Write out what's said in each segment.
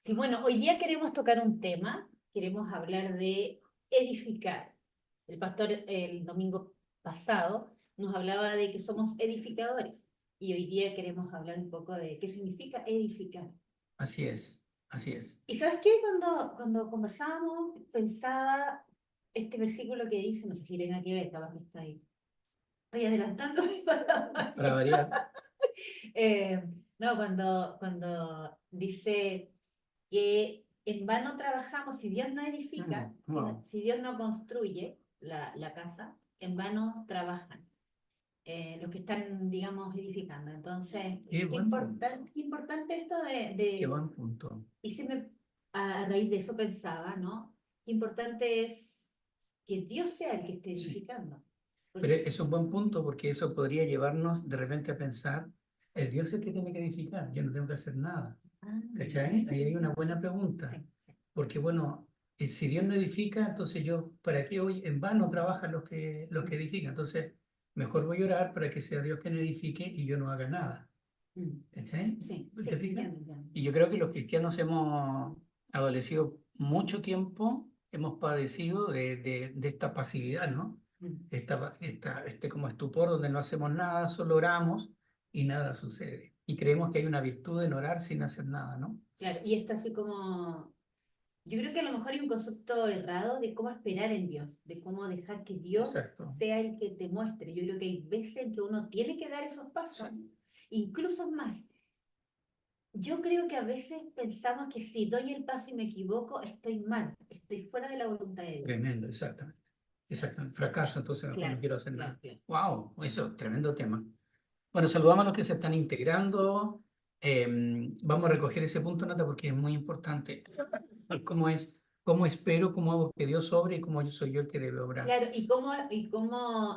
Sí, bueno, hoy día queremos tocar un tema, queremos hablar de edificar. El pastor el domingo pasado nos hablaba de que somos edificadores y hoy día queremos hablar un poco de qué significa edificar. Así es, así es. ¿Y sabes qué? Cuando conversábamos, pensaba este versículo que dice, no sé si tenga que ver, capaz que estoy adelantando para Para variar. Eh, no, cuando dice que en vano trabajamos, si Dios no edifica, Wow. si Dios no construye la casa, en vano trabajan los que están, digamos, edificando. Entonces, Qué buen punto. qué importante esto Qué buen punto. y a raíz de eso pensaba, ¿no? Qué importante es que Dios sea el que esté Sí. edificando. Pero Porque, es un buen punto porque eso podría llevarnos de repente a pensar, el Dios es el que tiene que edificar, yo no tengo que hacer nada. ah, ¿Cachai? Ahí hay una buena sí, pregunta. sí. Porque bueno, si Dios no edifica, entonces yo, ¿para qué hoy en vano trabajan los que edifican? Entonces, mejor voy a orar para que sea Dios quien edifique y yo no haga nada. Mm. ¿Cachai? Sí, sí, ¿Te fijas? entiendo. Y yo creo que los cristianos hemos adolecido mucho tiempo, hemos padecido de esta pasividad, ¿no? Mm. Este como estupor donde no hacemos nada, solo oramos y nada sucede. Y creemos que hay una virtud en orar sin hacer nada, ¿no? Claro, y esto así como, yo creo que a lo mejor hay un concepto errado de cómo esperar en Dios, de cómo dejar que Dios Exacto. sea el que te muestre. Yo creo que hay veces en que uno tiene que dar esos pasos, Sí. incluso más. Yo creo que a veces pensamos que si doy el paso y me equivoco, estoy mal, estoy fuera de la voluntad de Dios. Tremendo, exactamente. Sí, Exactamente. Fracaso, entonces mejor no claro, quiero hacer claro, nada. claro. Wow, eso, tremendo tema. Bueno, saludamos a los que se están integrando. Vamos a recoger ese punto, Nata, porque es muy importante. ¿Cómo es? ¿Cómo espero? ¿Cómo hago que Dios obre? ¿Y cómo yo soy yo el que debe obrar? Claro, y cómo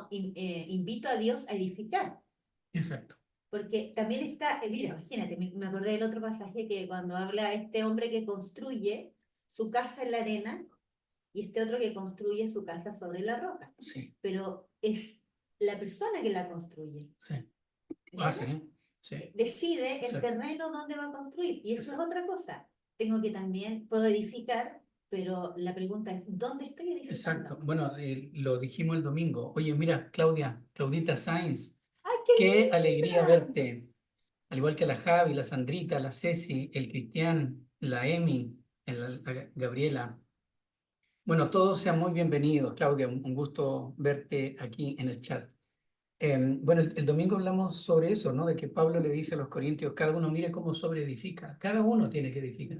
invito a Dios a edificar. Exacto. Porque también está, mira, imagínate, me acordé del otro pasaje que cuando habla este hombre que construye su casa en la arena y este otro que construye su casa sobre la roca. Sí, Pero es la persona que la construye, sí. Ah, ¿entiendes? sí, sí. Decide el Exacto. terreno donde va a construir y eso es Exacto. otra cosa. Tengo que también, puedo edificar, pero la pregunta es, ¿dónde estoy Exacto. edificando? Bueno, lo dijimos el domingo. Oye, mira, Claudia, Claudita Sainz, ¡Ay, qué qué alegría linda! verte. Al igual que la Javi, la Sandrita, la Ceci, el Cristian, la Emi, la Gabriela. Bueno, todos sean muy bienvenidos, Claudia, un gusto verte aquí en el chat. Bueno, el domingo hablamos sobre eso, ¿no? De que Pablo le dice a los corintios, cada uno mire cómo sobre edifica, cada uno tiene que edificar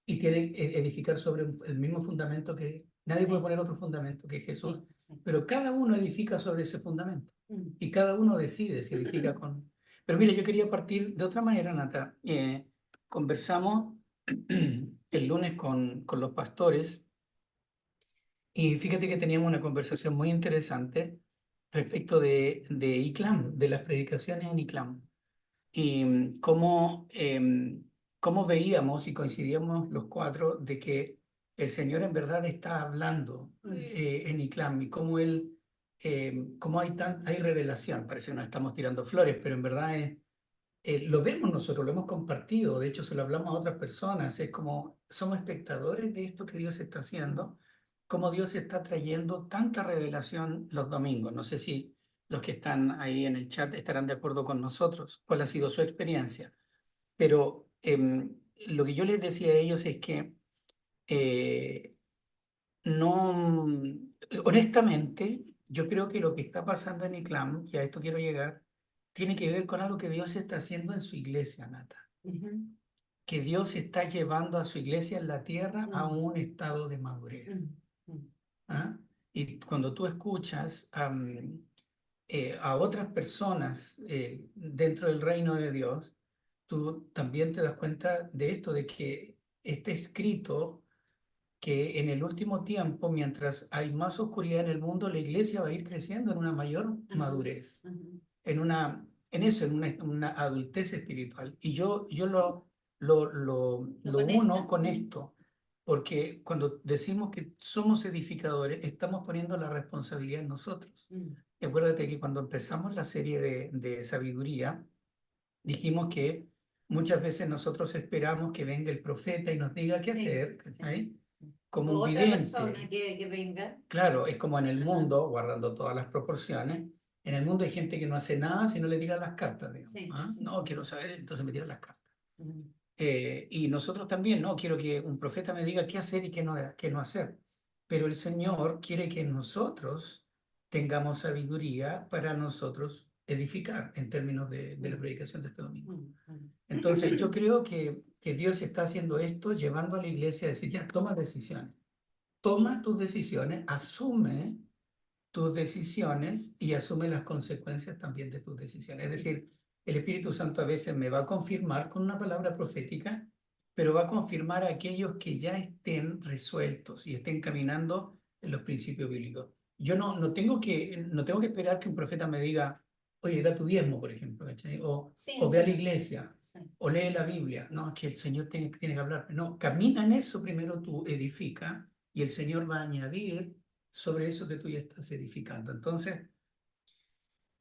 y tiene que edificar sobre el mismo fundamento que nadie puede Sí, poner otro fundamento que Jesús, sí, sí. pero cada uno edifica sobre ese fundamento Mm. y cada uno decide si edifica con... Pero mira, yo quería partir de otra manera, Nata. Conversamos el lunes con los pastores y fíjate que teníamos una conversación muy interesante respecto de ICLAM, de las predicaciones en ICLAM y cómo veíamos y coincidíamos los cuatro de que el Señor en verdad está hablando Mm. en ICLAM y cómo hay revelación. Parece que nos estamos tirando flores, pero en verdad lo vemos nosotros, lo hemos compartido, de hecho se lo hablamos a otras personas, es como somos espectadores de esto que Dios está haciendo, cómo Dios está trayendo tanta revelación los domingos. No sé si los que están ahí en el chat estarán de acuerdo con nosotros, cuál ha sido su experiencia, pero lo que yo les decía a ellos es que eh, no, honestamente, yo creo que lo que está pasando en ICLAM, y a esto quiero llegar, tiene que ver con algo que Dios está haciendo en su iglesia, Nata. Ujú. Que Dios está llevando a su iglesia en la tierra a Mm. un estado de madurez. Mm. Mm. ¿Ah? Y cuando tú escuchas a otras personas dentro del reino de Dios, tú también te das cuenta de esto, de que está escrito que en el último tiempo, mientras hay más oscuridad en el mundo, la iglesia va a ir creciendo en una mayor Ajá, madurez, ajá. en una adultez espiritual. Y yo ¿Lo lo uno conecta? con esto, porque cuando decimos que somos edificadores, estamos poniendo la responsabilidad en nosotros. Mm. Y acuérdate que cuando empezamos la serie de sabiduría, dijimos que muchas veces nosotros esperamos que venga el profeta y nos diga qué Sí, hacer, sí. ¿cachai? Como O un otra persona vidente. que venga. Claro, es como en el Ajá. mundo, guardando todas las proporciones, en el mundo hay gente que no hace nada si no le tiran las cartas, digamos. Sí, ¿Ah? sí. No, quiero saber, entonces me tiran las cartas. Ujú. Y nosotros también, ¿no? Quiero que un profeta me diga qué hacer y qué no hacer. Pero el Señor quiere que nosotros tengamos sabiduría para nosotros edificar en términos de la Mm, predicación de este domingo. mm. Entonces, yo creo que Dios está haciendo esto, llevando a la iglesia a decir, ya, toma decisiones. Toma Sí. tus decisiones, asume tus decisiones y asume las consecuencias también de tus decisiones. Es Sí. decir, el Espíritu Santo a veces me va a confirmar con una palabra profética, pero va a confirmar a aquellos que ya estén resueltos y estén caminando en los principios bíblicos. Yo no tengo que esperar que un profeta me diga, oye, da tu diezmo, por ejemplo, ¿cachai? Sí, O ve a la entiendo. iglesia, Sí. o lee la Biblia. No, es que el Señor tiene que hablar. No, camina en eso primero, tú edifica y el Señor va a añadir sobre eso que tú ya estás edificando. Entonces,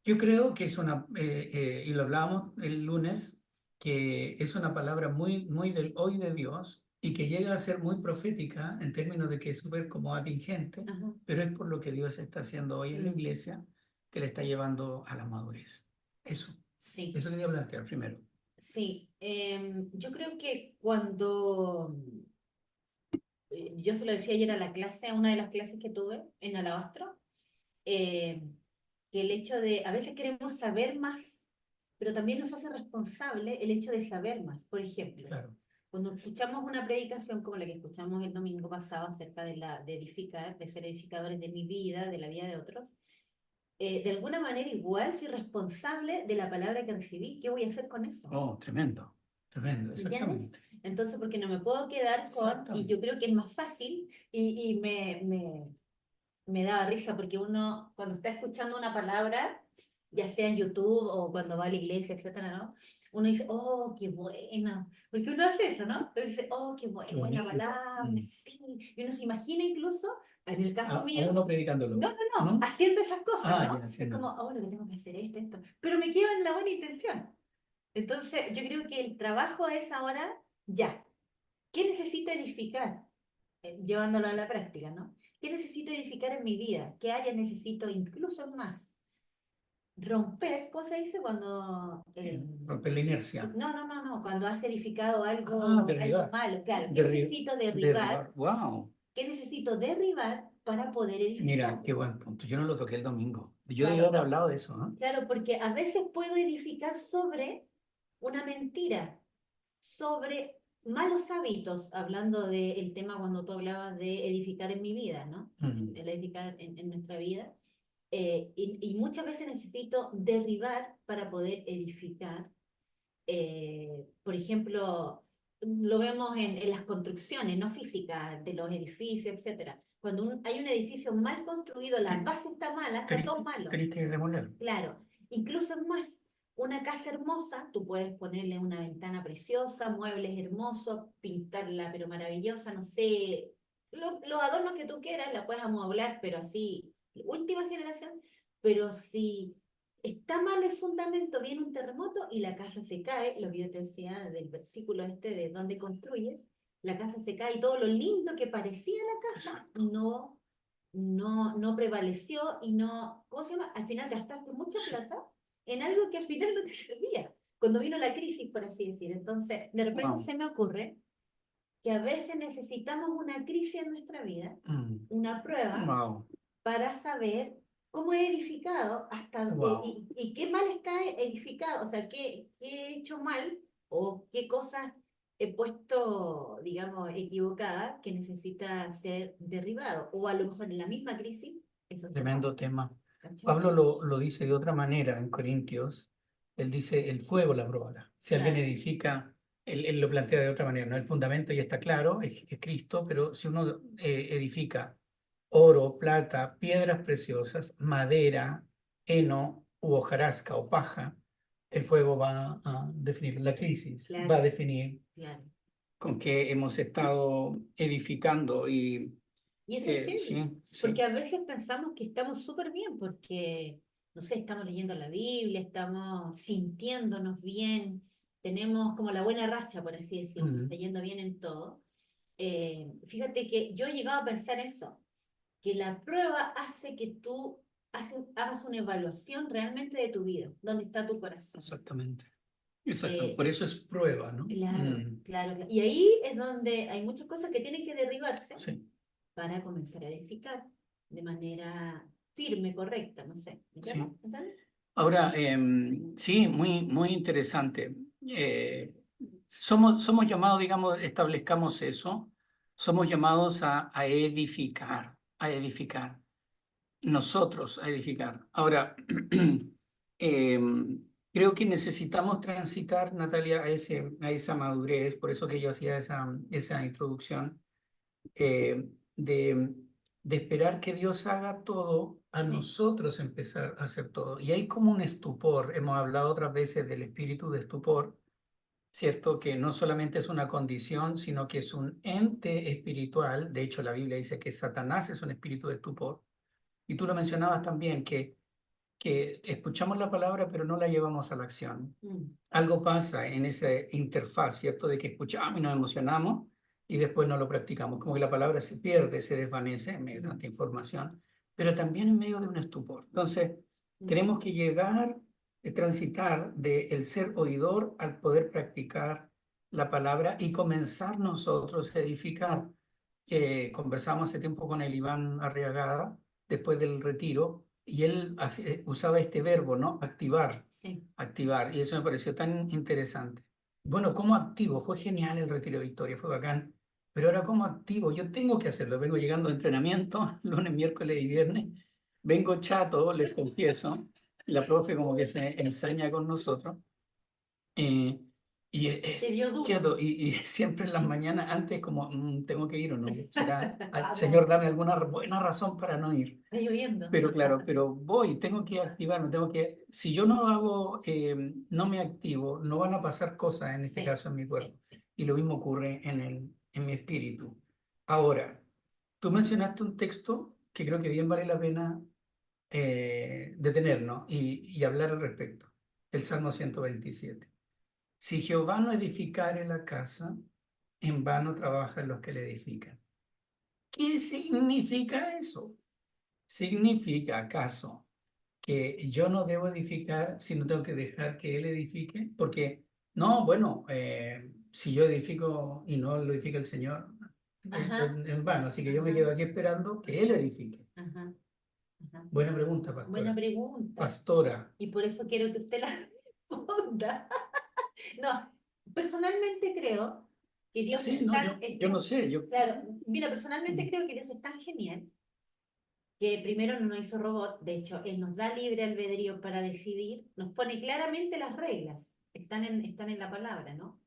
yo creo que es y lo hablábamos el lunes, que es una palabra muy del hoy de Dios y que llega a ser muy profética en términos de que es súper como atingente, Ajá. pero es por lo que Dios está haciendo hoy en la Mm, iglesia que le está llevando a la madurez. Eso, sí, eso quería plantear primero. sí. Yo creo que cuando yo se lo decía ayer a la clase, a una de las clases que tuve en Alabastro, eh, que el hecho de, a veces queremos saber más, pero también nos hace responsable el hecho de saber más. Por ejemplo, Claro. cuando escuchamos una predicación como la que escuchamos el domingo pasado acerca de edificar, de ser edificadores de mi vida, de la vida de otros, de alguna manera igual soy responsable de la palabra que recibí. ¿Qué voy a hacer con eso? Oh, tremendo, tremendo, ¿Me entiendes? exactamente. Entonces, porque no me puedo quedar con, y Exactamente. yo creo que es más fácil, y me daba risa, porque uno cuando está escuchando una palabra, ya sea en YouTube o cuando va a la iglesia, etcétera, ¿no? Uno dice, oh, qué buena, porque uno hace eso, ¿no? Uno dice, oh, qué Qué buena bonito. palabra, sí, y uno se imagina incluso, en el caso A mío, uno predicándolo, no, no, no, ¿no? haciendo esas cosas, Ah, ya, ¿no? Es como, haciéndolo. oh, lo que tengo que hacer es esto, pero me quedo en la buena intención. Entonces, yo creo que el trabajo es ahora, ya, ¿qué necesito edificar? Llevándolo a la práctica, ¿no? ¿Qué necesito edificar en mi vida? ¿Qué áreas necesito incluso más? Romper, ¿cómo se dice cuando... Romper la inercia. no, cuando has edificado Ah, algo derribar. malo, claro. ¿Qué Derri- necesito derribar? derribar. Wow. ¿Qué necesito derribar para poder edificar? Mira, qué buen punto. Yo no lo toqué el domingo. Yo debía Claro, haber hablado de eso, ¿no? claro, porque a veces puedo edificar sobre una mentira, sobre malos hábitos, hablando del tema cuando tú hablabas de edificar en mi vida, ¿no? Mm, El edificar en nuestra vida. Y muchas veces necesito derribar para poder edificar. Por ejemplo, lo vemos en las construcciones, no físicas, de los edificios, etcétera. Cuando hay un edificio mal construido, la Te- base está mala, está todo malo. Tenés que demoler. Claro, incluso es más, una casa hermosa, tú puedes ponerle una ventana preciosa, muebles hermosos, pintarla pero maravillosa, no sé, los adornos que tú quieras, la puedes amueblar, pero así, última generación, pero si está mal el fundamento, viene un terremoto y la casa se cae, lo que yo te decía del versículo este de donde construyes, la casa se cae y todo lo lindo que parecía la casa Exacto. no prevaleció y no, ¿cómo se llama? Al final gastaste mucha Sí. plata en algo que al final no te servía. Cuando vino la crisis, por así decir. Entonces, de repente Wow. se me ocurre que a veces necesitamos una crisis en nuestra vida, Mm, una prueba, wow. para saber cómo he edificado hasta, Wow. y qué mal está edificado, o sea, qué he hecho mal o qué cosas he puesto, digamos, equivocada que necesita ser derribado. O a lo mejor en la misma crisis, eso se rompe. Tremendo tema. ¿Cachai? Pablo lo dice de otra manera en Corintios. Él dice, el fuego la probará. Si alguien Claro, edifica, él lo plantea de otra manera, ¿no? El fundamento ya está claro, es Cristo, pero si uno edifica oro, plata, piedras preciosas, madera, heno u hojarasca o paja, el fuego va a definir la crisis, va a claro, definir claro. con qué hemos estado edificando y Y eso es sí, heavy, porque sí. a veces pensamos que estamos súper bien, porque, no sé, estamos leyendo la Biblia, estamos sintiéndonos bien, tenemos como la buena racha, por así decirlo, Mm, está yendo bien en todo. Fíjate que yo he llegado a pensar eso, que la prueba hace que tú hagas una evaluación realmente de tu vida, dónde está tu corazón. exactamente. Exactamente. Eh, Por eso es prueba, ¿no? claro, Mm, claro, claro. Y ahí es donde hay muchas cosas que tienen que derribarse sí, para comenzar a edificar de manera firme, correcta, no sé. ¿Me sí. entiendes? ¿Entiendes? Ahora, sí, muy interesante. Somos llamados, digamos, establezcamos eso, somos llamados a edificar, a edificar, nosotros a edificar. Ahora, creo que necesitamos transitar, Natalia, a esa madurez, por eso que yo hacía esa introducción, de, de esperar que Dios haga todo, a Sí. nosotros empezar a hacer todo. Y hay como un estupor, hemos hablado otras veces del espíritu de estupor, ¿cierto? Que no solamente es una condición, sino que es un ente espiritual. De hecho, la Biblia dice que Satanás es un espíritu de estupor. Y tú lo mencionabas también, que escuchamos la palabra, pero no la llevamos a la acción. Mm. Algo pasa en esa interfaz, ¿cierto? De que escuchamos y nos emocionamos y después no lo practicamos. Como que la palabra se pierde, se desvanece en medio de tanta información, pero también en medio de un estupor. Entonces, Mm. tenemos que llegar, transitar del ser oidor al poder practicar la palabra y comenzar nosotros a edificar. Conversamos hace tiempo con el Iván Arriagada, después del retiro, y él usaba este verbo, ¿no? Activar, Sí. activar, y eso me pareció tan interesante. Bueno, ¿cómo activo? Fue genial el retiro de Victoria, fue bacán, pero ahora ¿cómo activo? Yo tengo que hacerlo, vengo llegando a entrenamiento, lunes, miércoles y viernes, vengo chato, les confieso, la profe como que se ensaña con nosotros, eh, y Te es dio duro. chato, y siempre en las mañanas antes como, ¿tengo que ir o no? ¿Será, Vamos, Señor, dame alguna buena razón para no ir? está lloviendo. Pero claro, pero voy, tengo que activarme, si yo no hago, no me activo, no van a pasar cosas en este Sí, caso en mi sí, cuerpo. sí. Y lo mismo ocurre en mi espíritu. Ahora, tú mencionaste un texto que creo que bien vale la pena detenernos y hablar al respecto. El Salmo 127. Si Jehová no edificare la casa, en vano trabajan los que le edifican. ¿Qué significa eso? ¿Significa acaso que yo no debo edificar, sino tengo que dejar que Él edifique? Porque, no, bueno, si yo edifico y no lo edifica el Señor, Ajá, en vano. Así que yo me ajá, quedo aquí esperando que Él edifique. ajá, ajá. Buena pregunta, Buena pastora. pregunta. Pastora. Y por eso quiero que usted la responda. No, personalmente creo que Dios Sí, es no, tan, yo no sé, claro, mira, personalmente creo que Dios es tan genial que primero no nos hizo robot, de hecho, Él nos da libre albedrío para decidir, nos pone claramente las reglas, están en la palabra, ¿no?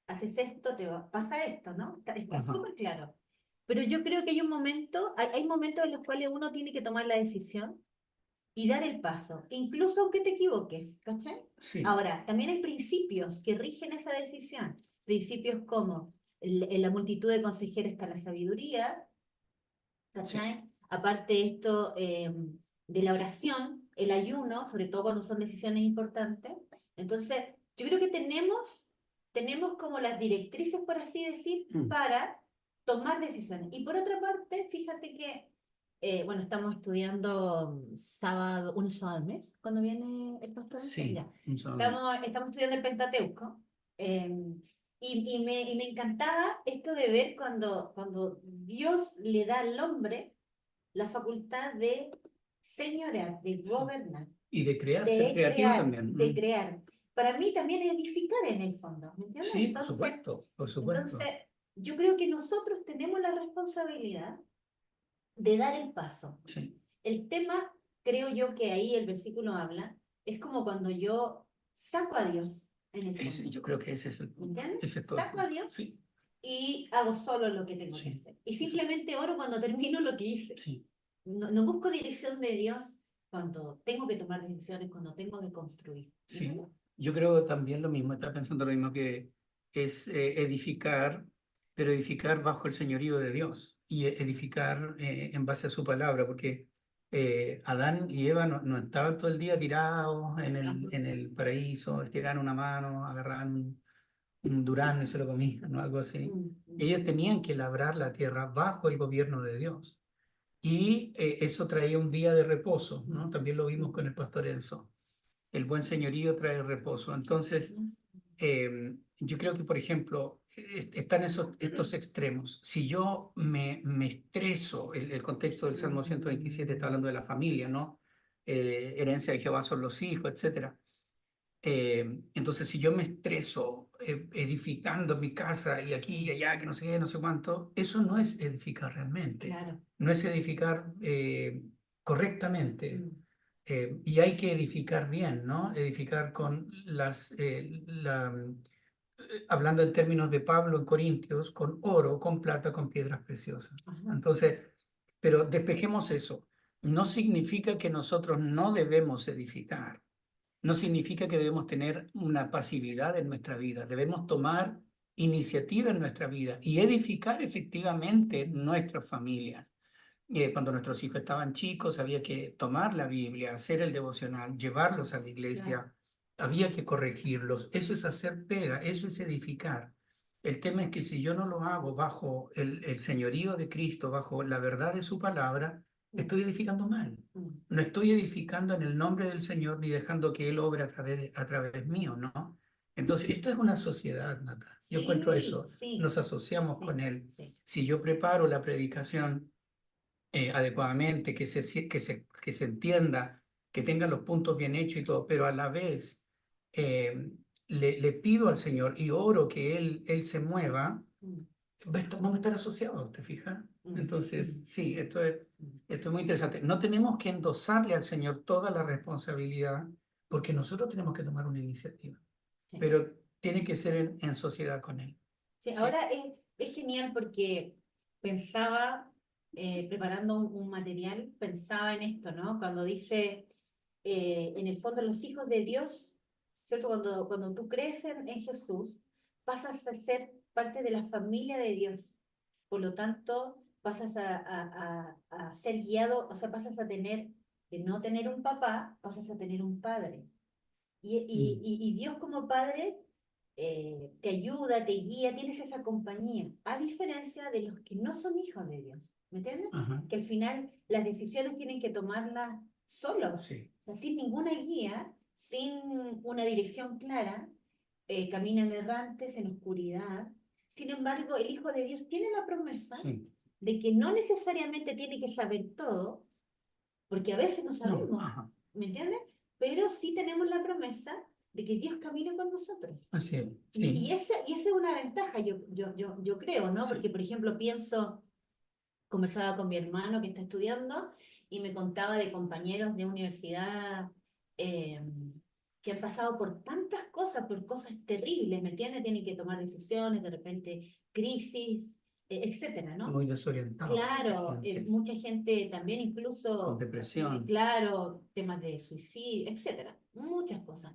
Haces esto, pasa esto, ¿no? Está Ajá, súper claro. Pero yo creo que hay un momento, hay momentos en los cuales uno tiene que tomar la decisión y dar el paso, incluso aunque te equivoques, ¿cachai? sí, Ahora, también hay principios que rigen esa decisión, principios como en la multitud de consejeros está la sabiduría, sí. ¿cachai? Aparte esto de la oración, el ayuno, sobre todo cuando son decisiones importantes. Entonces, yo creo que tenemos como las directrices, por así decir, Mm. para tomar decisiones. Y por otra parte, fíjate que, bueno, estamos estudiando sábado, un sábado al mes, cuando viene el pastor Ángel, Sí, ya. un solo. Estamos estudiando el Pentateuco. Y me encantaba esto de ver cuando Dios le da al hombre la facultad de señorear, de Sí. gobernar, Y de crear, ser de creativo crear, también. de crear. Para mí también es edificar en el fondo, ¿me entiendes? Sí, por supuesto, por Entonces, supuesto. yo creo que nosotros tenemos la responsabilidad de dar el paso. Sí. El tema, creo yo que ahí el versículo habla, es como cuando yo saco a Dios en el fondo, Yo creo que ese es el ¿me punto. entiendes? Ese es todo el Saco a punto. Dios Sí, y hago solo lo que tengo que sí, hacer. Y sí, simplemente oro cuando termino lo que hice. sí, No busco dirección de Dios cuando tengo que tomar decisiones, cuando tengo que construir. ¿Me sí. entiendes? Yo creo también lo mismo, estaba pensando lo mismo que es edificar, pero edificar bajo el señorío de Dios y edificar en base a su palabra, porque Adán y Eva no estaban todo el día tirados en Ajá. en el paraíso, estiraban una mano, agarraban un durazno y se lo comían, ¿no? Algo así. Ellos tenían que labrar la tierra bajo el gobierno de Dios. Y eso traía un día de reposo, ¿no? También lo vimos con el pastor Enzo. El buen señorío trae reposo. Entonces, yo creo que, por ejemplo, están estos extremos. Si yo me estreso, el contexto del Salmo 127 está hablando de la familia, ¿no? Herencia de Jehová son los hijos, etcétera. Entonces, si yo me estreso edificando mi casa y aquí y allá, que no sé qué, no sé cuánto, eso no es edificar realmente. Claro. No es edificar correctamente. Y hay que edificar bien, ¿no? Edificar con hablando en términos de Pablo en Corintios, con oro, con plata, con piedras preciosas. Ajá. Entonces, pero despejemos eso. No significa que nosotros no debemos edificar. No significa que debemos tener una pasividad en nuestra vida. Debemos tomar iniciativa en nuestra vida y edificar efectivamente nuestras familias. Cuando nuestros hijos estaban chicos, había que tomar la Biblia, hacer el devocional, llevarlos a la iglesia, había que corregirlos. Eso es hacer pega, eso es edificar. El tema es que si yo no lo hago bajo el señorío de Cristo, bajo la verdad de su palabra, estoy edificando mal. No estoy edificando en el nombre del Señor ni dejando que Él obre a través mío, ¿no? Entonces, esto es una sociedad, Nata. Yo encuentro eso. Sí, Nos asociamos sí, con Él. sí. Si yo preparo la predicación adecuadamente, que se entienda, que tenga los puntos bien hechos y todo, pero a la vez le pido al Señor y oro que Él se mueva, vamos a estar asociados, ¿te fijas? Entonces, sí, esto es muy interesante. No tenemos que endosarle al Señor toda la responsabilidad, porque nosotros tenemos que tomar una iniciativa, Sí. pero tiene que ser en sociedad con Él. Sí, Sí. ahora es genial porque pensaba, preparando un material, pensaba en esto, ¿no? Cuando dice, en el fondo, los hijos de Dios, ¿cierto? Cuando tú crees en Jesús, pasas a ser parte de la familia de Dios. Por lo tanto, pasas a ser guiado, o sea, pasas a tener, de no tener un papá, pasas a tener un padre. Y Dios como padre te ayuda, te guía, tienes esa compañía, a diferencia de los que no son hijos de Dios, ¿me entiendes? Ajá. Que al final las decisiones tienen que tomarlas solos, Sí. o sea, sin ninguna guía, sin una dirección clara, caminan errantes en oscuridad. Sin embargo, el Hijo de Dios tiene la promesa Sí. de que no necesariamente tiene que saber todo, porque a veces no No, sabemos, ajá. ¿me entiendes? Pero sí tenemos la promesa de que Dios camina con nosotros. Así es, Y, sí. y esa es una ventaja, yo creo, ¿no? Sí. Porque, por ejemplo, conversaba con mi hermano que está estudiando y me contaba de compañeros de universidad eh, que han pasado por tantas cosas, por cosas terribles, ¿me entiendes? Tienen que tomar decisiones, de repente crisis, etcétera, ¿no? Muy desorientado. Claro, mucha gente también incluso, Con depresión. claro, temas de suicidio, etcétera, muchas cosas.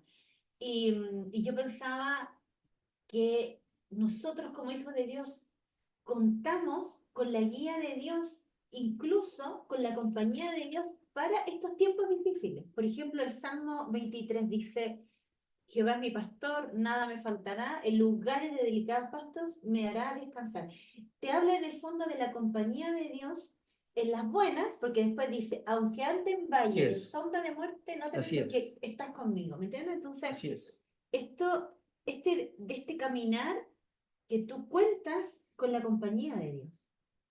Y yo pensaba que nosotros como hijos de Dios contamos con la guía de Dios, incluso con la compañía de Dios para estos tiempos difíciles. Por ejemplo, el Salmo 23 dice, Jehová es mi pastor, nada me faltará, en lugares de delicados pastos me hará descansar. Te habla en el fondo de la compañía de Dios en las buenas, porque después dice, aunque ande en valle de sombra de muerte, no temas porque estás conmigo, ¿me entiendes? Entonces, así es. De este caminar que tú cuentas con la compañía de Dios,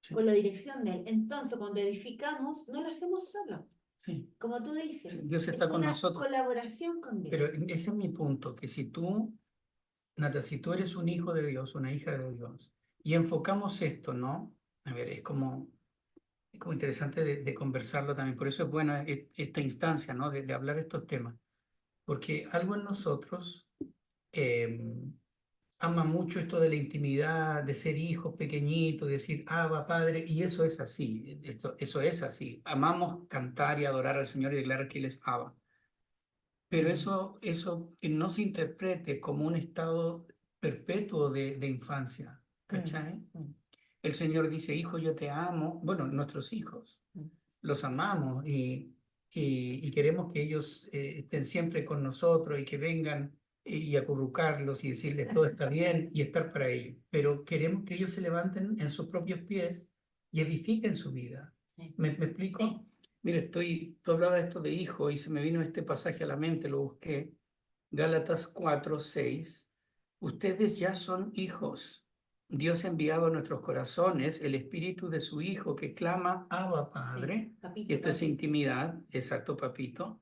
Sí. con la dirección de Él. Entonces, cuando edificamos, no lo hacemos solo. Sí. Como tú dices, Sí, Dios está con nosotros. Colaboración con Dios. Pero ese es mi punto, que si tú, Nata, si tú eres un hijo de Dios, una hija de Dios, y enfocamos esto, ¿no? A ver, es como interesante de conversarlo también. Por eso es buena esta instancia, ¿no? De hablar estos temas. Porque algo en nosotros eh, ama mucho esto de la intimidad, de ser hijos pequeñitos, de decir, Abba, Padre, y eso es así, eso es así. Amamos cantar y adorar al Señor y declarar que Él es Abba. Pero eso que no se interprete como un estado perpetuo de infancia, ¿cachai? El Señor dice, hijo, yo te amo, bueno, nuestros hijos. los amamos y queremos que ellos estén siempre con nosotros y que vengan y acurrucarlos y decirles todo está bien y estar para ellos. Pero queremos que ellos se levanten en sus propios pies y edifiquen su vida. Sí. ¿Me explico? Sí. Mire, tú hablabas de esto de hijo y se me vino este pasaje a la mente, lo busqué. Gálatas 4:6. Ustedes ya son hijos. Dios ha enviado a nuestros corazones el espíritu de su Hijo que clama, Abba, Padre. Sí, papito, Y esto es papito. intimidad, exacto, papito.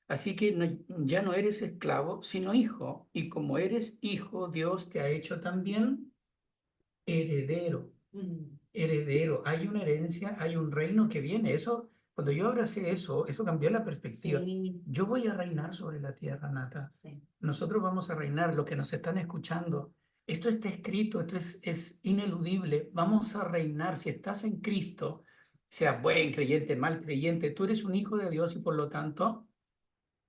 Así que ya no eres esclavo, sino hijo. Y como eres hijo, Dios te ha hecho también heredero. Mm, Heredero. Hay una herencia, hay un reino que viene. Eso, cuando yo abracé eso cambió la perspectiva. sí, Yo voy a reinar sobre la tierra, Nata. sí. Nosotros vamos a reinar, los que nos están escuchando. Esto está escrito, esto es ineludible. Vamos a reinar. Si estás en Cristo, sea buen creyente, mal creyente, tú eres un hijo de Dios y por lo tanto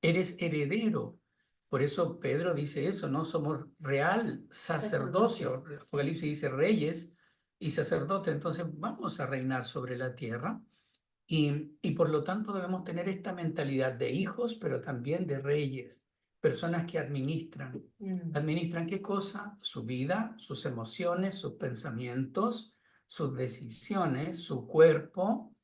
eres heredero. Por eso Pedro dice eso, ¿no? Somos real sacerdocio. Apocalipsis dice reyes y sacerdotes. Entonces vamos a reinar sobre la tierra y por lo tanto debemos tener esta mentalidad de hijos, pero también de reyes, personas que administran. Mm, ¿Administran qué cosa? Su vida, sus emociones, sus pensamientos, sus decisiones, su cuerpo,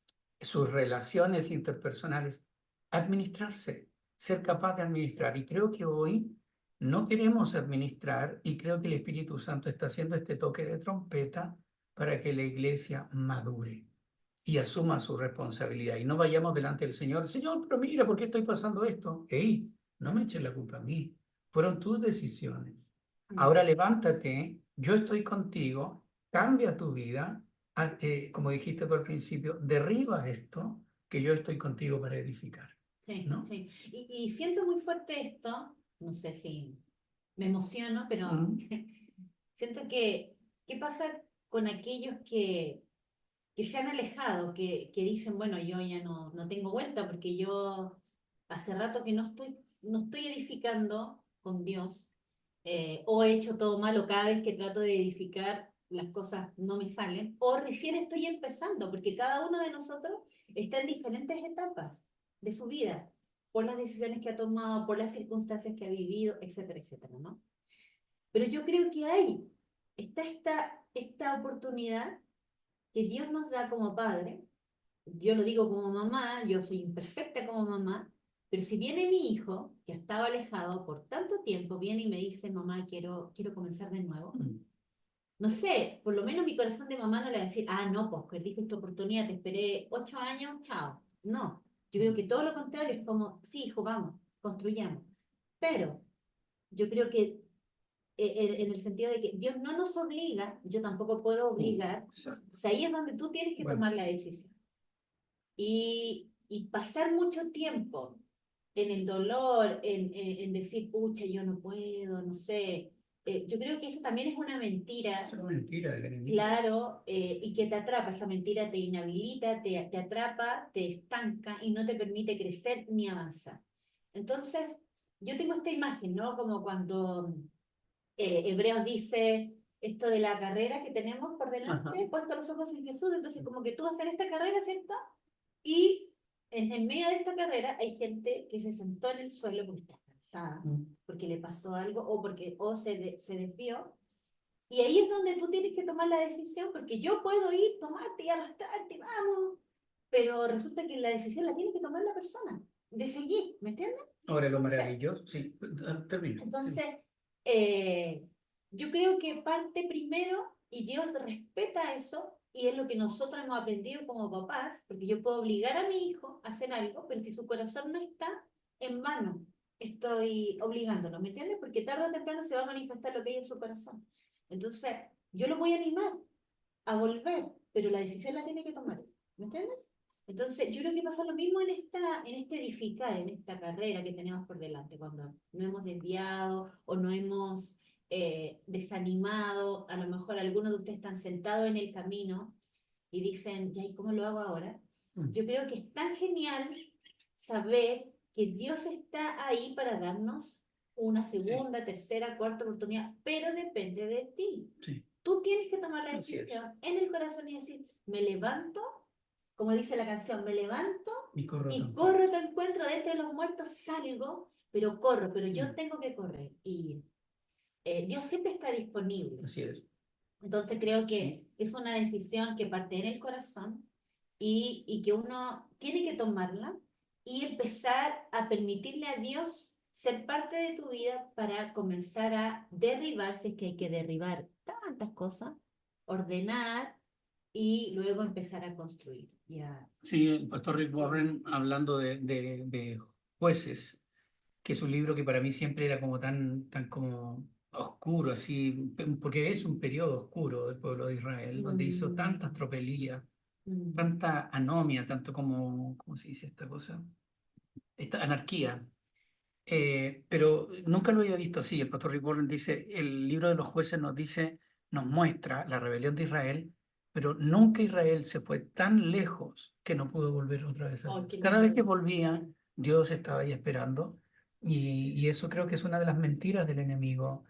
sus relaciones interpersonales. Administrarse, ser capaz de administrar. Y creo que hoy no queremos administrar y creo que el Espíritu Santo está haciendo este toque de trompeta para que la iglesia madure y asuma su responsabilidad. Y no vayamos delante del Señor, Señor, pero mira, ¿por qué estoy pasando esto? Ey, no me eches la culpa a mí. Fueron tus decisiones. mm. Ahora levántate, yo estoy contigo, cambia tu vida, como dijiste tú al principio, derriba esto, que yo estoy contigo para edificar. Sí, ¿No? sí. Y siento muy fuerte esto, no sé si me emociono, pero Mm. siento ¿qué pasa con aquellos que se han alejado, que dicen, bueno, yo ya no tengo vuelta porque yo hace rato que no estoy edificando con Dios, o he hecho todo mal, o cada vez que trato de edificar las cosas no me salen, o recién estoy empezando, porque cada uno de nosotros está en diferentes etapas de su vida, por las decisiones que ha tomado, por las circunstancias que ha vivido, etcétera, etcétera, ¿no? Pero yo creo que está esta oportunidad que Dios nos da como padre. Yo lo digo como mamá, yo soy imperfecta como mamá, pero si viene mi hijo, que estaba alejado por tanto tiempo, viene y me dice, mamá, quiero comenzar de nuevo. Mm. No sé, por lo menos mi corazón de mamá no le va a decir, ah, no, pues perdiste tu oportunidad, te esperé 8 años, chao. No, yo creo que todo lo contrario, es como, sí, hijo, vamos, construyamos. Pero yo creo que en el sentido de que Dios no nos obliga, yo tampoco puedo obligar, Exacto. o sea, ahí es donde tú tienes que Bueno, tomar la decisión. Y pasar mucho tiempo en el dolor, en decir, pucha, yo no puedo, no sé. Yo creo que eso también es una mentira, es una mentira del enemigo. claro, y que te atrapa. Esa mentira te inhabilita, te atrapa, te estanca y no te permite crecer ni avanzar. Entonces, yo tengo esta imagen, ¿no? Como cuando Hebreos dice esto de la carrera que tenemos por Ajá. delante, puesto los ojos en Jesús, entonces como que tú vas a hacer esta carrera, ¿cierto? Y en medio de esta carrera hay gente que se sentó en el suelo porque está cansada, Mm. porque le pasó algo o se desvió. Y ahí es donde tú tienes que tomar la decisión, porque yo puedo ir, tomarte y arrastrarte, vamos, pero resulta que la decisión la tiene que tomar la persona, de seguir, ¿me entiendes? Ahora lo Entonces, maravilloso, sí, termino. entonces, eh, yo creo que parte primero, y Dios respeta eso, y es lo que nosotros hemos aprendido como papás, porque yo puedo obligar a mi hijo a hacer algo, pero si su corazón no está, en vano estoy obligándolo, ¿me entiendes? Porque tarde o temprano se va a manifestar lo que hay en su corazón. Entonces, yo lo voy a animar a volver, pero la decisión la tiene que tomar él, ¿me entiendes? Entonces, yo creo que pasa lo mismo en este edificar, en esta carrera que tenemos por delante, cuando no hemos desviado o no hemos desanimado, a lo mejor algunos de ustedes están sentados en el camino y dicen, ya, ¿y cómo lo hago ahora? Mm. Yo creo que es tan genial saber que Dios está ahí para darnos una Sí, segunda, tercera, cuarta oportunidad, pero depende de ti. sí, Tú tienes que tomar la así es. decisión en el corazón y decir, me levanto como dice la canción, me levanto Y corro y tampoco. corro, te encuentro de entre los muertos, salgo, pero corro, pero yo Mm, tengo que correr. Y Dios siempre está disponible. así es. Entonces creo Sí. que es una decisión que parte en el corazón y que uno tiene que tomarla y empezar a permitirle a Dios ser parte de tu vida para comenzar a derribar, si es que hay que derribar tantas cosas, ordenar y luego empezar a construir. Ya. Sí, el pastor Rick Warren hablando de Jueces, que es un libro que para mí siempre era como tan como oscuro, así, porque es un periodo oscuro del pueblo de Israel, donde hizo tantas Mm, tropelías, mm, tanta anomia, tanto como, ¿cómo se dice esta cosa? Esta anarquía. Pero nunca lo había visto así. El pastor Rick Warren dice, el libro de los jueces nos dice, nos muestra la rebelión de Israel, pero nunca Israel se fue tan lejos que no pudo volver otra vez a oh, Dios. qué Cada lindo vez que eso. volvía, Dios estaba ahí esperando y eso creo que es una de las mentiras del enemigo.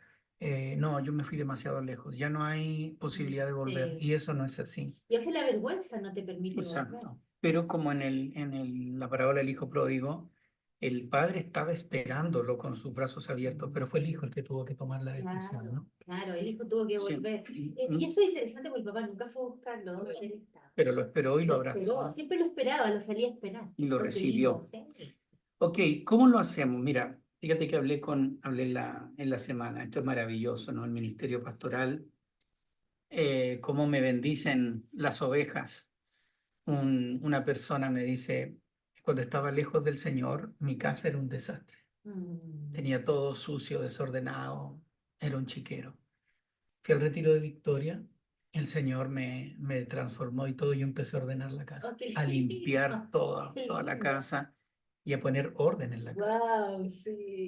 No, yo me fui demasiado lejos, ya no hay posibilidad de volver Sí. y eso no es así. Y a veces la vergüenza no te permite volver. Exacto. Pero como la parábola del hijo pródigo, el padre estaba esperándolo con sus brazos abiertos, pero fue el hijo el que tuvo que tomar la decisión, Claro, ¿no? claro, el hijo tuvo que Sí. volver. Y eso es interesante porque el papá nunca fue a buscarlo, ¿dónde él estaba? Pero lo esperó y lo Lo esperó, abrazó siempre lo esperaba, lo salía a esperar. y lo Oh, qué lindo, recibió. sí. Ok, ¿cómo lo hacemos? Mira, fíjate que hablé en la semana, esto es maravilloso, ¿no? El ministerio pastoral, cómo me bendicen las ovejas. Una persona me dice, cuando estaba lejos del Señor, mi casa era un desastre. Mm. Tenía todo sucio, desordenado, era un chiquero. Fui al retiro de Victoria, el Señor me transformó y todo, yo empecé a ordenar la casa, Oh, qué a limpiar lindo, toda, qué toda la lindo. casa y a poner orden en la casa. Wow,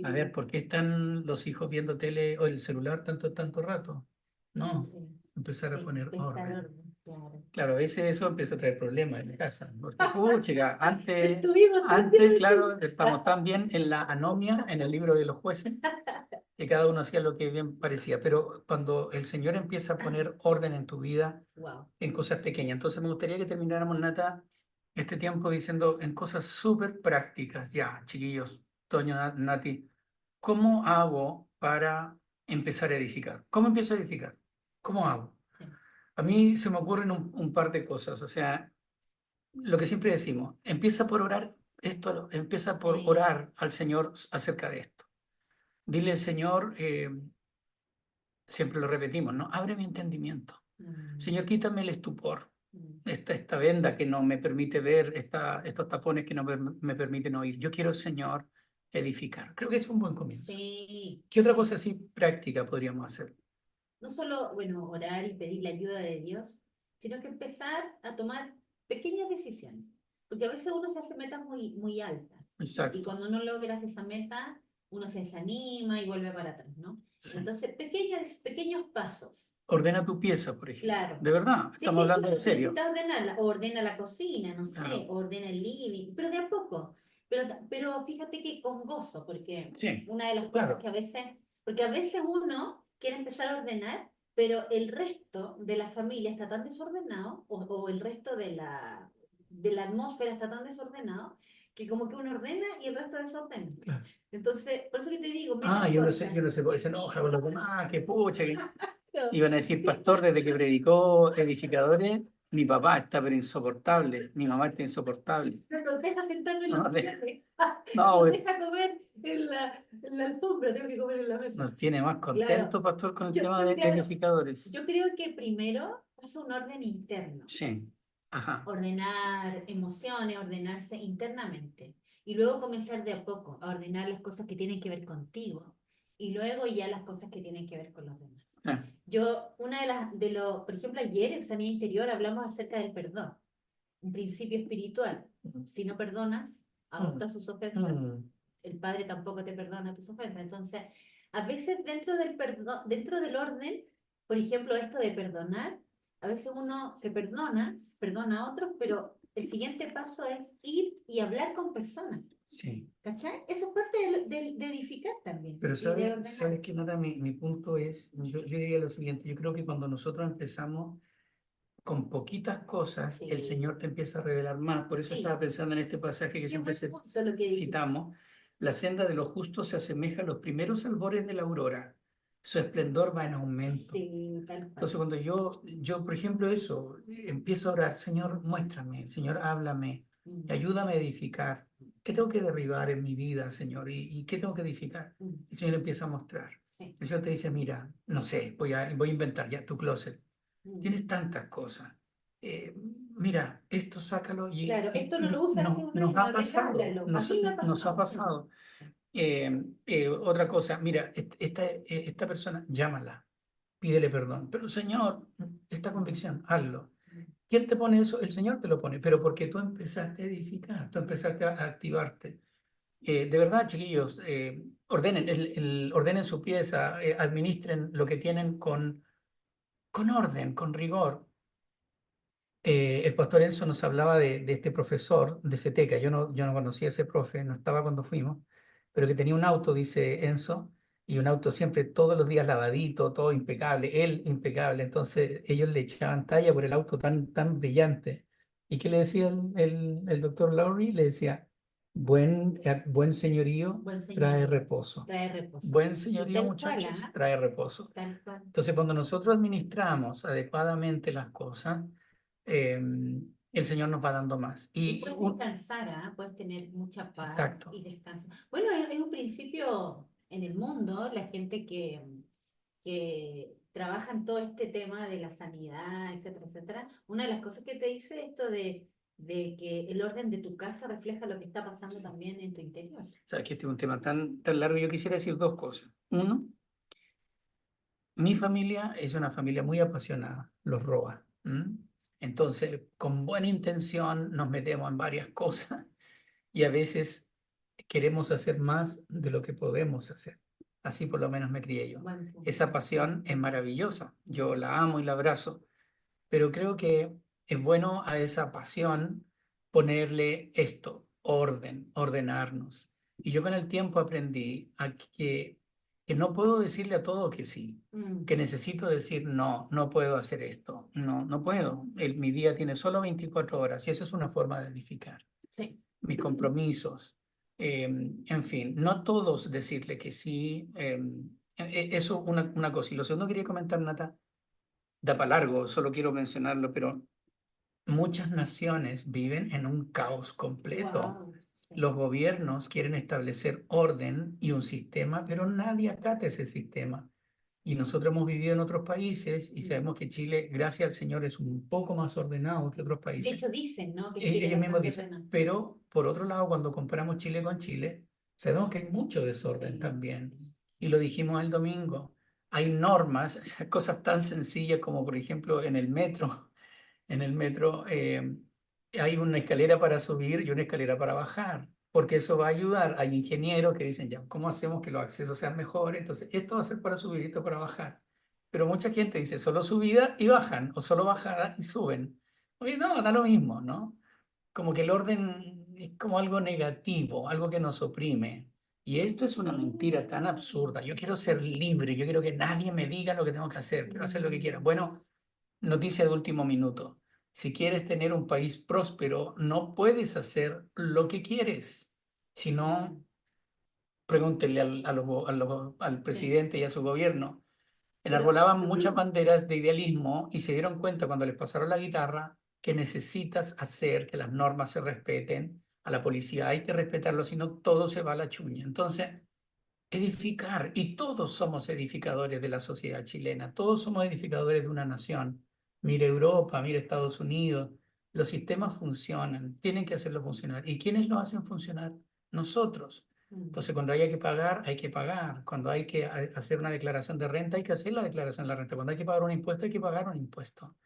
A ver, sí. ¿por qué están los hijos viendo tele o el celular tanto rato? No, Sí, empezar a sí, poner pensar orden. orden, claro. Claro, a veces eso empieza a traer problemas en la casa, porque, pucha, Estuvimos tanto antes, tiempo. claro, estamos tan bien en la anomia, en el libro de los jueces, que cada uno hacía lo que bien parecía, pero cuando el Señor empieza a poner orden en tu vida, Wow. en cosas pequeñas, entonces me gustaría que termináramos, Nata, este tiempo diciendo en cosas súper prácticas, ya, chiquillos, Toño, Nati, ¿cómo hago para empezar a edificar? ¿Cómo empiezo a edificar? ¿Cómo hago? Sí, A mí se me ocurren un par de cosas, o sea, lo que siempre decimos, empieza por orar empieza por sí. orar al Señor acerca de esto. Dile, Señor, siempre lo repetimos, ¿no? Abre mi entendimiento. Mm, Señor, quítame el estupor, mm. esta venda que no me permite ver, estos tapones que no me permiten oír. Yo quiero, Señor, edificar. Creo que es un buen comienzo. Sí, ¿Qué otra cosa sí. así práctica podríamos hacer? No solo, bueno, orar y pedir la ayuda de Dios, sino que empezar a tomar pequeñas decisiones. Porque a veces uno se hace metas muy, muy altas y Exacto. cuando no logras esa meta, uno se desanima y vuelve para atrás, ¿no? Sí. Entonces, pequeños pasos. Ordena tu pieza, por ejemplo. Claro. De verdad, Sí, estamos hablando en claro, serio. necesitas ordenarla, o ordena la cocina, no sé, Claro. o ordena el living, pero de a poco. Pero fíjate que con gozo, porque Sí, una de las cosas claro. que a veces, porque a veces uno quiere empezar a ordenar, pero el resto de la familia está tan desordenado, o el resto de la atmósfera está tan desordenado, que como que uno ordena y el resto desordena. Claro. Entonces, por eso que te digo, Ah, metas cortas. yo no sé, porque se enoja con los demás, que pucha, que Pero, iban a decir, pastor, desde que predicó edificadores, mi papá está pero insoportable, mi mamá está insoportable. no nos deja sentarnos en No, la nos silla, deja, no no, nos deja comer en la alfombra, tengo que comer en la mesa. nos tiene más Claro, contentos, pastor, con el yo, tema de claro, edificadores. yo creo que primero pasa un orden interno, Sí, ajá, ordenar emociones, ordenarse internamente, y luego comenzar de a poco a ordenar las cosas que tienen que ver contigo, y luego ya las cosas que tienen que ver con los demás. ah, Yo, por ejemplo, ayer en Sanidad Interior hablamos acerca del perdón, un principio espiritual. Si no perdonas, mm, adopta sus ofensas, mm, el Padre tampoco te perdona tus ofensas. Entonces, a veces dentro del perdón, dentro del orden, por ejemplo, esto de perdonar, a veces uno se perdona a otros, pero el siguiente paso es ir y hablar con personas. sí. ¿Cachai? Eso es parte de edificar también Pero y de sabes, ordenar. sabes que nada, mi punto es, yo diría lo siguiente, yo creo que cuando nosotros empezamos con poquitas cosas el Sí. Señor te empieza a revelar más. Por eso Sí. estaba pensando en este pasaje que Qué siempre buen punto lo que dijiste. citamos. La senda de los justos se asemeja a los primeros albores de la aurora. Su esplendor va en aumento. Sí, tal cual. Entonces, cuando yo, por ejemplo, eso, empiezo a orar, Señor, muéstrame, Señor, háblame, y ayúdame a edificar. ¿Qué tengo que derribar en mi vida, Señor? ¿Y qué tengo que edificar? El Señor empieza a mostrar. Sí. El Señor te dice, mira, no sé, voy a inventar ya tu closet. Tienes tantas cosas. Mira, esto sácalo y Claro, esto no lo usas hace un nos año, ha pasado, regálalo. A mí me ha nos ha pasado. pasado. Otra cosa, mira, esta persona, llámala, pídele perdón. Pero Señor, esta convicción, hazlo. ¿Quién te pone eso? El Señor te lo pone, pero porque tú empezaste a edificar, tú empezaste a activarte. De verdad, chiquillos, ordenen su pieza, administren lo que tienen con orden, con rigor. El pastor Enzo nos hablaba de este profesor de CETECA. Yo no conocía a ese profe, no estaba cuando fuimos, pero que tenía un auto, dice Enzo, y un auto siempre todos los días lavadito, todo impecable, él impecable. Entonces ellos le echaban talla por el auto tan brillante. ¿Y qué le decía el doctor Lowry? Le decía, buen señorío trae reposo. Trae reposo. Buen Y señorío, tal muchachos, cual, trae reposo. tal cual. Entonces, cuando nosotros administramos adecuadamente las cosas, el Señor nos va dando más. Y puedes descansar, puedes tener mucha paz Exacto. y descanso. Bueno, es un principio en el mundo, la gente que trabaja en todo este tema de la sanidad, etcétera, etcétera. Una de las cosas que te dice esto de que el orden de tu casa refleja lo que está pasando también en tu interior. Sabes que este es un tema tan largo. Yo quisiera decir dos cosas. Uno, mi familia es una familia muy apasionada, los roba. Entonces, con buena intención nos metemos en varias cosas y a veces queremos hacer más de lo que podemos hacer. Así por lo menos me crié yo. Buen punto. Esa pasión es maravillosa. Yo la amo y la abrazo, pero creo que es bueno a esa pasión ponerle esto, orden, ordenarnos. Y yo con el tiempo aprendí que no puedo decirle a todo que sí, que necesito decir no, no puedo hacer esto, no puedo. Mi día tiene solo 24 horas y eso es una forma de edificar. Sí. Mis compromisos, en fin, no todos decirle que sí. Eso una cosa. Y lo segundo que quería comentar, Nata, da para largo, solo quiero mencionarlo, pero muchas naciones viven en un caos completo. Wow, sí. Los gobiernos quieren establecer orden y un sistema, pero nadie acata ese sistema. Y nosotros hemos vivido en otros países y sabemos que Chile, gracias al Señor, es un poco más ordenado que otros De países. hecho, dicen, ¿no? Que Chile es Ellos mismos bastante dicen, ordenado. pero por otro lado, cuando comparamos Chile con Chile, sabemos que hay mucho desorden Sí. también. Y lo dijimos el domingo. Hay normas, cosas tan sencillas como, por ejemplo, en el metro. En el metro hay una escalera para subir y una escalera para bajar, porque eso va a ayudar. Hay ingenieros que dicen, ya, ¿cómo hacemos que los accesos sean mejores? Entonces, esto va a ser para subir y esto para bajar. Pero mucha gente dice, solo subida y bajan, o solo bajada y suben. Oye, no, da lo mismo, ¿no? Como que el orden es como algo negativo, algo que nos oprime. Y esto es una mentira tan absurda. Yo quiero ser libre, yo quiero que nadie me diga lo que tengo que hacer, quiero hacer lo que quiera. Bueno, noticia de último minuto. Si quieres tener un país próspero, no puedes hacer lo que quieres. Si no, pregúntele al presidente y a su gobierno. Enarbolaban muchas banderas de idealismo y se dieron cuenta cuando les pasaron la guitarra que necesitas hacer que las normas se respeten. A la policía hay que respetarlo, si no todo se va a la chuña. Entonces, edificar, y todos somos edificadores de la sociedad chilena, todos somos edificadores de una nación. Mira Europa, mira Estados Unidos, los sistemas funcionan, tienen que hacerlo funcionar. ¿Y quiénes lo hacen funcionar? Nosotros. Entonces, cuando hay que pagar, hay que pagar. Cuando hay que hacer una declaración de renta, hay que hacer la declaración de la renta. Cuando hay que pagar un impuesto, hay que pagar un impuesto.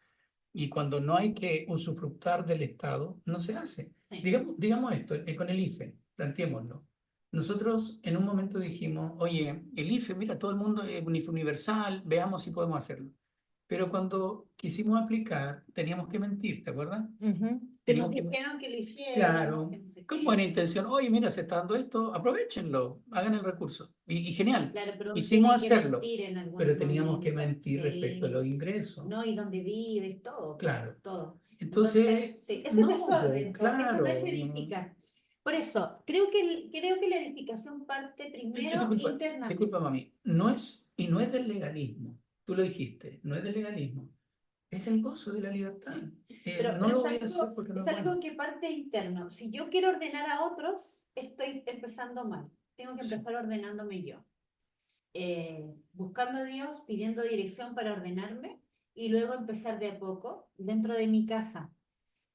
Y cuando no hay que usufructar del Estado, no se hace. Sí. Digamos esto, con el IFE, planteémoslo. Nosotros en un momento dijimos, oye, el IFE, mira, todo el mundo es universal, veamos si podemos hacerlo. pero cuando quisimos aplicar, teníamos que mentir, ¿te acuerdas? Que nos Teníamos que, dijeron que lo hiciéramos, claro, que no sé con qué. buena intención. Oye, mira, se está dando esto, aprovéchenlo, hagan el recurso. Y genial, Claro, pero uno hicimos tiene que hacerlo, mentir en algunos pero teníamos que momentos, mentir respecto a sí, los ingresos. ¿no? Y dónde vives, todo, Claro. todo. Entonces, Entonces, sí, eso es no, desorden, eso no es claro. edificar. Por eso, creo que la edificación parte primero Disculpa, internamente. disculpa, mami. No es, y no es del legalismo. Tú lo dijiste, no es del legalismo. Es el gozo de la libertad. No Pero lo voy a hacer porque no es es bueno. algo que parte interno. Si yo quiero ordenar a otros, estoy empezando mal. Tengo que Sí. empezar ordenándome yo. Buscando a Dios, pidiendo dirección para ordenarme y luego empezar de a poco dentro de mi casa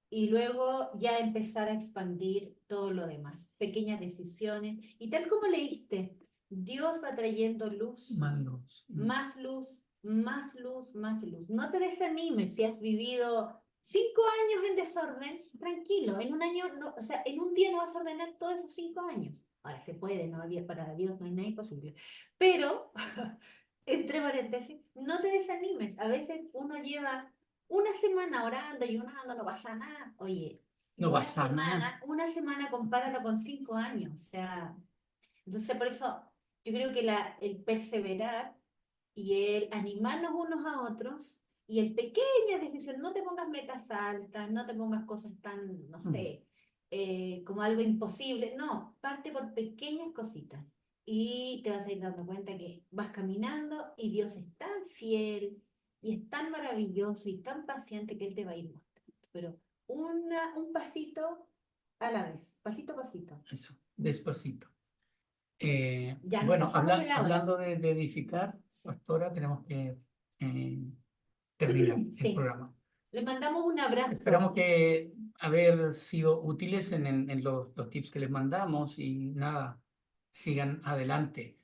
y luego ya empezar a expandir todo lo demás, pequeñas decisiones y tal como leíste, Dios va trayendo luz, Más luz. más luz, más luz, más luz. No te desanimes si has vivido 5 años en desorden, tranquilo, en un año, no, o sea, en un día no vas a ordenar todos esos 5 años. Ahora se puede, ¿no? Para Dios no hay nada imposible. Pero, entre paréntesis, no te desanimes. A veces uno lleva una semana orando y orando, no pasa nada. Oye, No pasa nada. una semana compáralo con 5 años. O sea, entonces por eso yo creo que el perseverar y el animarnos unos a otros y el pequeñas decisiones, no te pongas metas altas, no te pongas cosas tan, no sé, como algo imposible, no, parte por pequeñas cositas y te vas a ir dando cuenta que vas caminando y Dios es tan fiel y es tan maravilloso y tan paciente que Él te va a ir mostrando, pero un pasito a la vez, pasito a pasito. Eso, despacito. Ya nos Bueno, pasamos de la hora. hablando de edificar, Sí. pastora, tenemos que terminar el Sí. programa. Le mandamos un abrazo. Esperamos que haber sido útiles en los tips que les mandamos y nada, sigan adelante.